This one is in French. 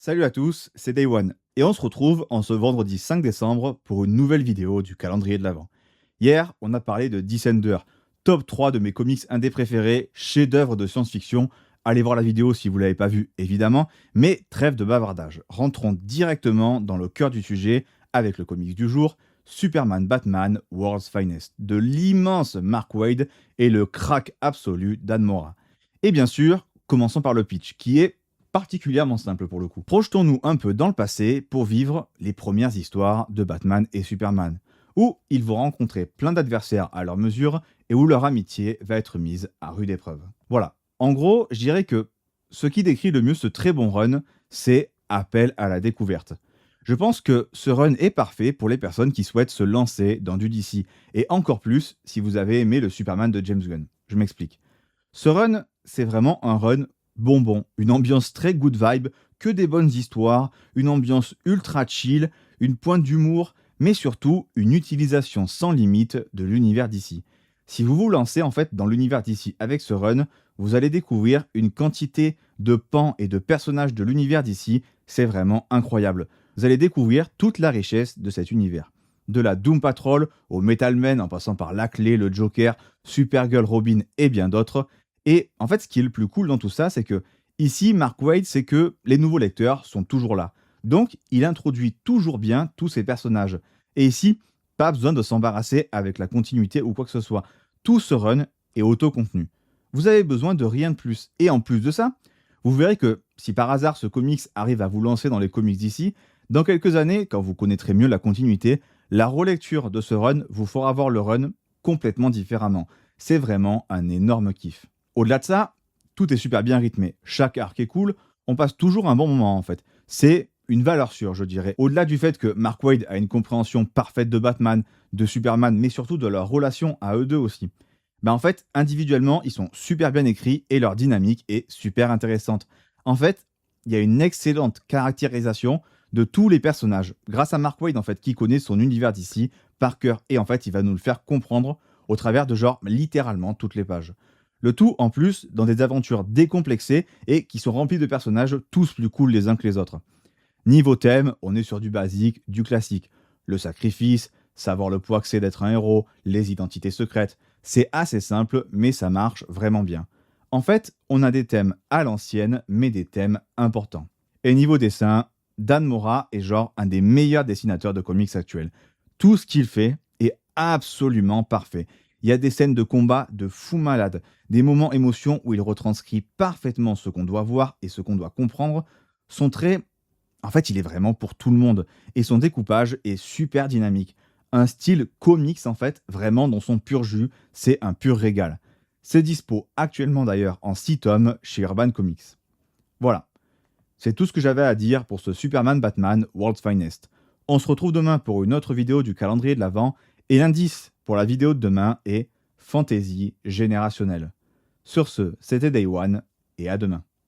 Salut à tous, c'est Day One et on se retrouve en ce vendredi 5 décembre pour une nouvelle vidéo du calendrier de l'Avent. Hier, on a parlé de Descender, top 3 de mes comics indés préférés, chef-d'œuvre de science-fiction. Allez voir la vidéo si vous ne l'avez pas vue, évidemment, mais trêve de bavardage. Rentrons directement dans le cœur du sujet avec le comics du jour, Superman Batman World's Finest, de l'immense Mark Waid et le crack absolu d'Anne Mora. Et bien sûr, commençons par le pitch, qui est particulièrement simple pour le coup. Projetons-nous un peu dans le passé pour vivre les premières histoires de Batman et Superman, où ils vont rencontrer plein d'adversaires à leur mesure et où leur amitié va être mise à rude épreuve. Voilà. En gros, je dirais que ce qui décrit le mieux ce très bon run, c'est appel à la découverte. Je pense que ce run est parfait pour les personnes qui souhaitent se lancer dans du DC, et encore plus si vous avez aimé le Superman de James Gunn. Je m'explique. Ce run, c'est vraiment un run bonbon, une ambiance très good vibe, que des bonnes histoires, une ambiance ultra chill, une pointe d'humour, mais surtout une utilisation sans limite de l'univers d'ici. Si vous vous lancez en fait dans l'univers d'ici avec ce run, vous allez découvrir une quantité de pans et de personnages de l'univers d'ici, c'est vraiment incroyable. Vous allez découvrir toute la richesse de cet univers. De la Doom Patrol au Metal Man en passant par La Clé, le Joker, Supergirl, Robin et bien d'autres. Et en fait, ce qui est le plus cool dans tout ça, c'est que ici, Mark Waid, c'est que les nouveaux lecteurs sont toujours là. Donc, il introduit toujours bien tous ces personnages. Et ici, pas besoin de s'embarrasser avec la continuité ou quoi que ce soit. Tout ce run est auto-contenu. Vous avez besoin de rien de plus. Et en plus de ça, vous verrez que si par hasard ce comics arrive à vous lancer dans les comics d'ici, dans quelques années, quand vous connaîtrez mieux la continuité, la relecture de ce run vous fera voir le run complètement différemment. C'est vraiment un énorme kiff. Au-delà de ça, tout est super bien rythmé. Chaque arc est cool, on passe toujours un bon moment en fait. C'est une valeur sûre, je dirais. Au-delà du fait que Mark Waid a une compréhension parfaite de Batman, de Superman, mais surtout de leur relation à eux deux aussi. En fait, individuellement, ils sont super bien écrits et leur dynamique est super intéressante. En fait, il y a une excellente caractérisation de tous les personnages, grâce à Mark Waid en fait, qui connaît son univers d'ici par cœur. Et en fait, il va nous le faire comprendre au travers de genre littéralement toutes les pages. Le tout, en plus, dans des aventures décomplexées et qui sont remplies de personnages tous plus cool les uns que les autres. Niveau thème, on est sur du basique, du classique. Le sacrifice, savoir le poids que c'est d'être un héros, les identités secrètes. C'est assez simple, mais ça marche vraiment bien. En fait, on a des thèmes à l'ancienne, mais des thèmes importants. Et niveau dessin, Dan Mora est genre un des meilleurs dessinateurs de comics actuels. Tout ce qu'il fait est absolument parfait. Il y a des scènes de combat de fou malade, des moments émotions où il retranscrit parfaitement ce qu'on doit voir et ce qu'on doit comprendre. Son trait, en fait, il est vraiment pour tout le monde. Et son découpage est super dynamique. Un style comics, en fait, vraiment dans son pur jus, c'est un pur régal. C'est dispo actuellement d'ailleurs en 6 tomes chez Urban Comics. Voilà, c'est tout ce que j'avais à dire pour ce Superman Batman World's Finest. On se retrouve demain pour une autre vidéo du calendrier de l'Avent, et l'indice pour la vidéo de demain est Fantasy générationnelle. Sur ce, c'était Day One, et à demain.